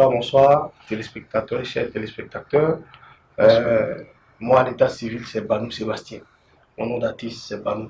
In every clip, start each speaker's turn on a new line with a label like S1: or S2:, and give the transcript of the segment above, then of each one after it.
S1: bonsoir, téléspectateurs et chers téléspectateurs. Moi, l'état civil, c'est Banou Sébastien. Mon nom d'artiste, c'est Banou.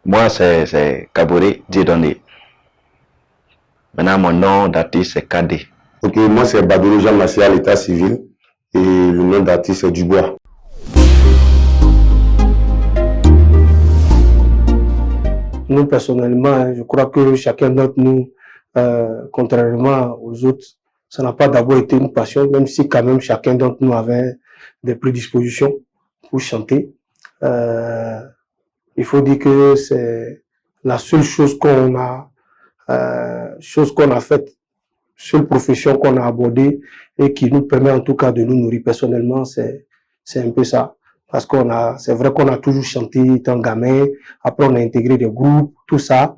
S2: Moi, c'est Kabore Dieudonné. Maintenant, mon nom d'artiste, c'est Kadé.
S3: Ok, moi, c'est Badouro Jean-Massé à l'état civil. Et le nom d'artiste, c'est Dubois.
S4: Nous, personnellement, je crois que chacun d'entre nous, contrairement aux autres, ça n'a pas d'abord été une passion, même si quand même chacun d'entre nous avait des prédispositions pour chanter. Il faut dire que c'est la seule chose qu'on a faite, seule profession qu'on a abordée et qui nous permet en tout cas de nous nourrir personnellement, c'est un peu ça. Parce c'est vrai qu'on a toujours chanté étant gamin, après on a intégré des groupes, tout ça.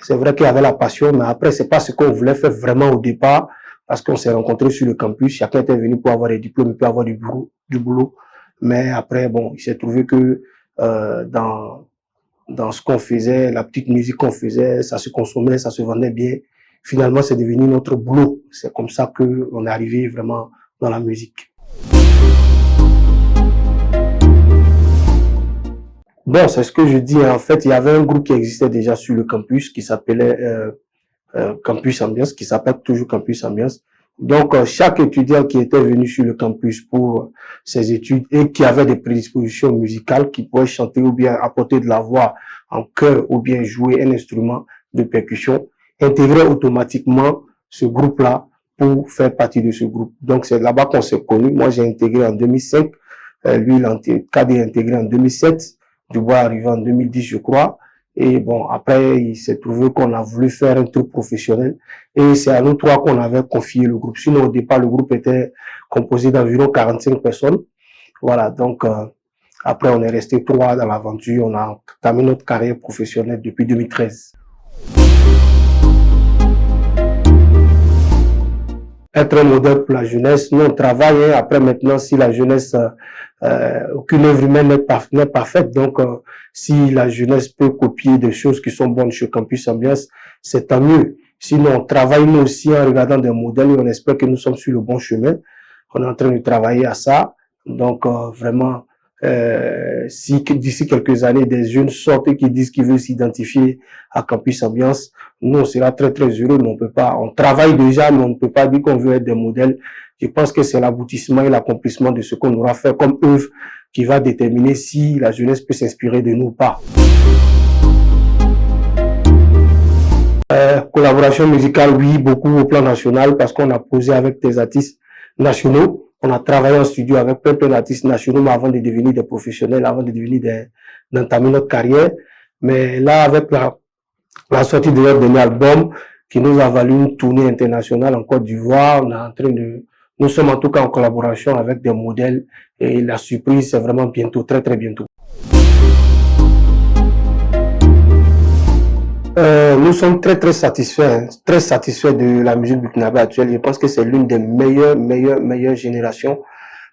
S4: C'est vrai qu'il y avait la passion, mais après c'est pas ce qu'on voulait faire vraiment au départ, parce qu'on s'est rencontrés sur le campus, chacun était venu pour avoir des diplômes, pour avoir du boulot. Mais après, bon, il s'est trouvé que dans ce qu'on faisait, la petite musique qu'on faisait, ça se consommait, ça se vendait bien. Finalement, c'est devenu notre boulot. C'est comme ça qu'on est arrivé vraiment dans la musique. Bon, c'est ce que je dis. En fait, il y avait un groupe qui existait déjà sur le campus qui s'appelait Campus Ambiance, qui s'appelle toujours Campus Ambiance. Donc, chaque étudiant qui était venu sur le campus pour ses études et qui avait des prédispositions musicales, qui pouvait chanter ou bien apporter de la voix en chœur ou bien jouer un instrument de percussion, intégrait automatiquement ce groupe-là pour faire partie de ce groupe. Donc, c'est là-bas qu'on s'est connus. Moi, j'ai intégré en 2005. Lui, Kadé a intégré en 2007. Dubois est arrivé en 2010, je crois. Et bon, après, il s'est trouvé qu'on a voulu faire un truc professionnel. Et c'est à nous trois qu'on avait confié le groupe. Sinon, au départ, le groupe était composé d'environ 45 personnes. Voilà, donc après, on est resté trois dans l'aventure. On a terminé notre carrière professionnelle depuis 2013. Être un modèle pour la jeunesse, nous on travaille. Après maintenant, si la jeunesse, aucune œuvre humaine n'est parfaite, donc si la jeunesse peut copier des choses qui sont bonnes chez Campus Ambiance, c'est tant mieux. Sinon, on travaille nous aussi en regardant des modèles et on espère que nous sommes sur le bon chemin. On est en train de travailler à ça. Donc vraiment, si d'ici quelques années, des jeunes sortent et qui disent qu'ils veulent s'identifier à Campus Ambiance, nous, on sera très, très heureux, mais on travaille déjà, mais on ne peut pas dire qu'on veut être des modèles. Je pense que c'est l'aboutissement et l'accomplissement de ce qu'on aura fait comme œuvre qui va déterminer si la jeunesse peut s'inspirer de nous ou pas. Collaboration musicale, oui, beaucoup au plan national parce qu'on a posé avec des artistes nationaux. On a travaillé en studio avec plein d'artistes nationaux, mais avant de devenir des professionnels, avant de devenir d'entamer notre carrière. Mais là, avec la sortie de leur dernier album, qui nous a valu une tournée internationale en Côte d'Ivoire, nous sommes en tout cas en collaboration avec des modèles et la surprise, c'est vraiment bientôt, très très bientôt. Nous sommes très satisfaits de la musique burkinabé actuelle. Je pense que c'est l'une des meilleures générations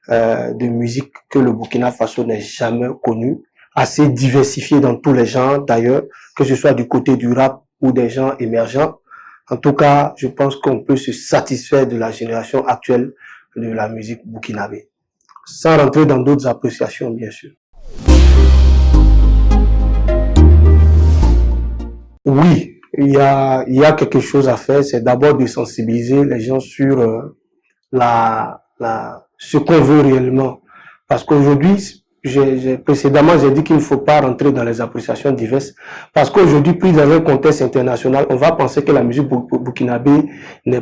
S4: de musique que le Burkina Faso n'ait jamais connue. Assez diversifiée dans tous les genres d'ailleurs, que ce soit du côté du rap ou des genres émergents. En tout cas, je pense qu'on peut se satisfaire de la génération actuelle de la musique burkinabé. Sans rentrer dans d'autres appréciations, bien sûr. Oui, il y a quelque chose à faire. C'est d'abord de sensibiliser les gens sur ce qu'on veut réellement. Parce qu'aujourd'hui, précédemment, j'ai dit qu'il ne faut pas rentrer dans les appréciations diverses. Parce qu'aujourd'hui, pris dans un contexte international, on va penser que la musique burkinabé ne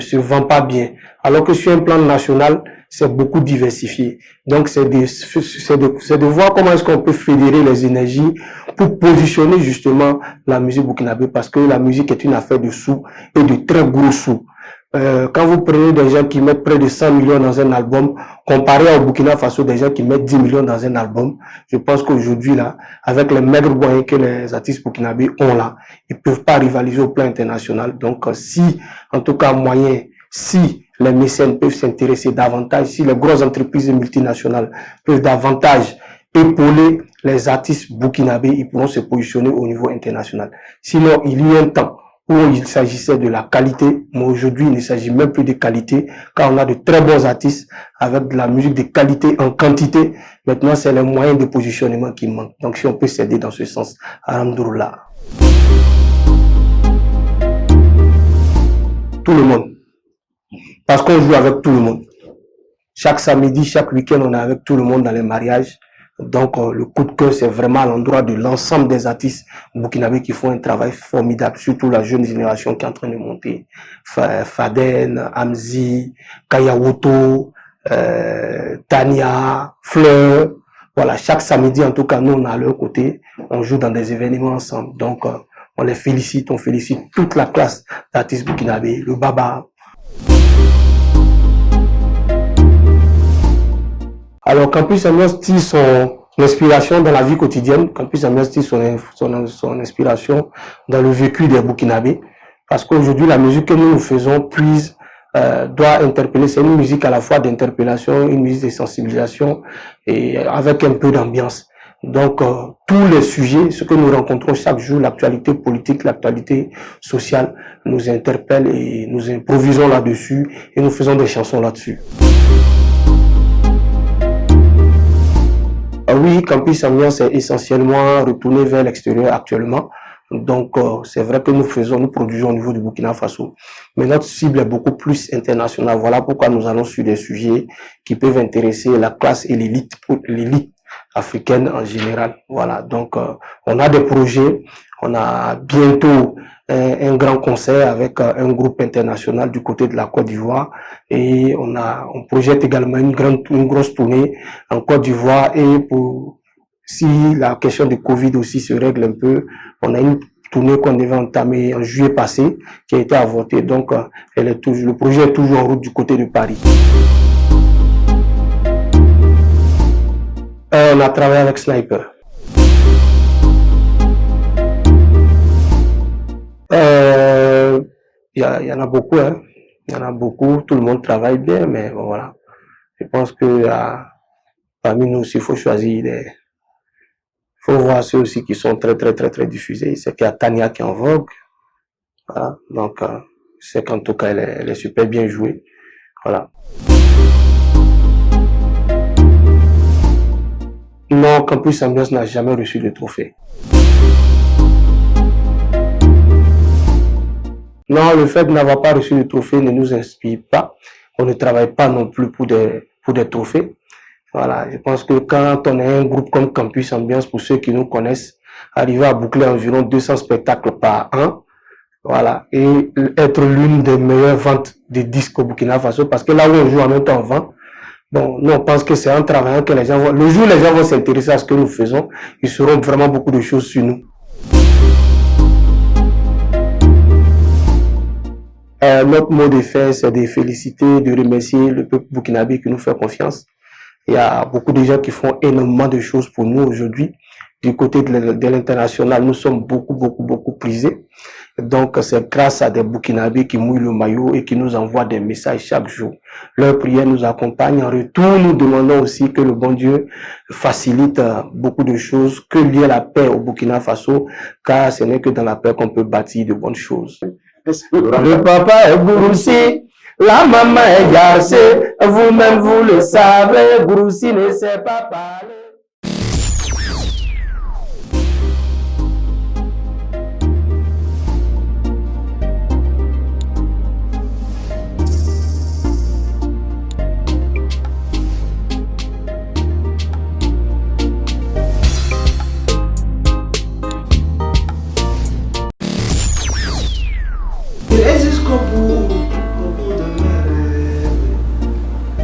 S4: se vend pas bien. Alors que sur un plan national, c'est beaucoup diversifié. Donc, c'est de voir comment est-ce qu'on peut fédérer les énergies pour positionner justement la musique burkinabé. Parce que la musique est une affaire de sous et de très gros sous. Quand vous prenez des gens qui mettent près de 100 millions dans un album, comparé au Burkina Faso, des gens qui mettent 10 millions dans un album, je pense qu'aujourd'hui, là, avec les maigres moyens que les artistes burkinabés ont là, ils peuvent pas rivaliser au plan international. Donc, en tout cas, si les mécènes peuvent s'intéresser davantage, si les grosses entreprises multinationales peuvent davantage épauler les artistes burkinabés, ils pourront se positionner au niveau international. Sinon, il y a un temps où il s'agissait de la qualité, mais aujourd'hui il ne s'agit même plus de qualité, car on a de très bons artistes avec de la musique de qualité en quantité. Maintenant c'est les moyens de positionnement qui manquent. Donc si on peut s'aider dans ce sens, alhamdoulilah. Tout le monde. Parce qu'on joue avec tout le monde. Chaque samedi, chaque week-end, on est avec tout le monde dans les mariages. Donc, le coup de cœur, c'est vraiment à l'endroit de l'ensemble des artistes burkinabés qui font un travail formidable, surtout la jeune génération qui est en train de monter. Faden, Amzi, Kayawoto, Tania, Fleur. Voilà, chaque samedi, en tout cas, nous, on est à leur côté. On joue dans des événements ensemble. Donc, on les félicite, on félicite toute la classe d'artistes burkinabés, le Baba. Alors, Campus Ambiance tire son inspiration dans la vie quotidienne. Campus Ambiance tire son inspiration dans le vécu des Burkinabés. Parce qu'aujourd'hui, la musique que nous faisons doit interpeller. C'est une musique à la fois d'interpellation, une musique de sensibilisation et avec un peu d'ambiance. Donc, tous les sujets, ce que nous rencontrons chaque jour, l'actualité politique, l'actualité sociale, nous interpelle et nous improvisons là-dessus et nous faisons des chansons là-dessus. Oui, Campus Ambiance est essentiellement retourné vers l'extérieur actuellement. Donc, c'est vrai que nous produisons au niveau du Burkina Faso. Mais notre cible est beaucoup plus internationale. Voilà pourquoi nous allons sur des sujets qui peuvent intéresser la classe et l'élite africaine en général. Voilà, donc on a des projets. On a bientôt un grand concert avec un groupe international du côté de la Côte d'Ivoire et on projette également une grosse tournée en Côte d'Ivoire et si la question de Covid aussi se règle un peu, on a une tournée qu'on devait entamer en juillet passé qui a été avortée. Donc le projet est toujours en route du côté de Paris. On a travaillé avec Sniper. Il y en a beaucoup, hein. Il y en a beaucoup, tout le monde travaille bien, mais bon, voilà. Je pense que parmi nous aussi, il faut choisir il faut voir ceux aussi qui sont très diffusés. C'est qu'il y a Tania qui est en vogue. Voilà. Donc, c'est qu'en tout cas, elle est super bien jouée. Voilà. Non, Campus Ambiance n'a jamais reçu de trophée. Non, le fait de n'avoir pas reçu de trophée ne nous inspire pas. On ne travaille pas non plus pour des trophées. Voilà, je pense que quand on a un groupe comme Campus Ambiance, pour ceux qui nous connaissent, arriver à boucler environ 200 spectacles par an, voilà, et être l'une des meilleures ventes de disques au Burkina Faso, parce que là où on joue en même temps on vend. Bon, nous on pense que c'est en travaillant que les gens vont, le jour où les gens vont s'intéresser à ce que nous faisons, ils sauront vraiment beaucoup de choses sur nous. Notre mot de fait, c'est de féliciter, de remercier le peuple burkinabé qui nous fait confiance. Il y a beaucoup de gens qui font énormément de choses pour nous aujourd'hui. Du côté de l'international, nous sommes beaucoup prisés. Donc, c'est grâce à des Burkinabés qui mouillent le maillot et qui nous envoient des messages chaque jour. Leurs prières nous accompagnent. En retour, nous demandons aussi que le bon Dieu facilite beaucoup de choses, que lier la paix au Burkina Faso, car ce n'est que dans la paix qu'on peut bâtir de bonnes choses. Le papa est Gouroussi, la maman est Yarsé, vous-même vous le savez, Gouroussi ne sait pas parler.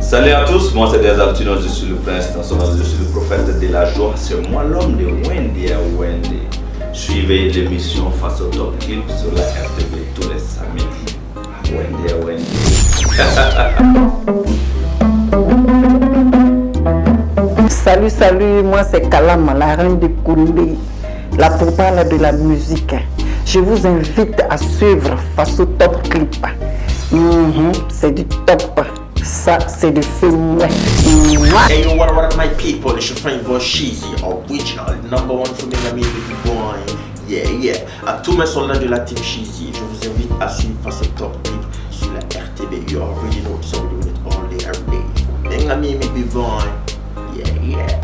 S5: Salut à tous, moi c'est Desaltino, je suis le prince national, je suis le prophète de la joie, c'est moi l'homme de Wendy à Wendy. Suivez l'émission Face au Top Clip sur la RTV tous les samedis. Wendy à Wendy.
S6: Salut, moi c'est Kalama, la reine de Koundé, la propale de la musique. Je vous invite à suivre Face au Top Clip. C'est du top. Ça, c'est du film.
S7: Hey, yo, what up, my people? It's your friend Boy Sheezy, original, #1 for me, music boy.
S5: Yeah. À tous mes soldats de la team Cheesy, je vous invite à suivre Face au Top Clip sur la RTB. You already know, so we do it all day, every day. Benga me be born. Yeah.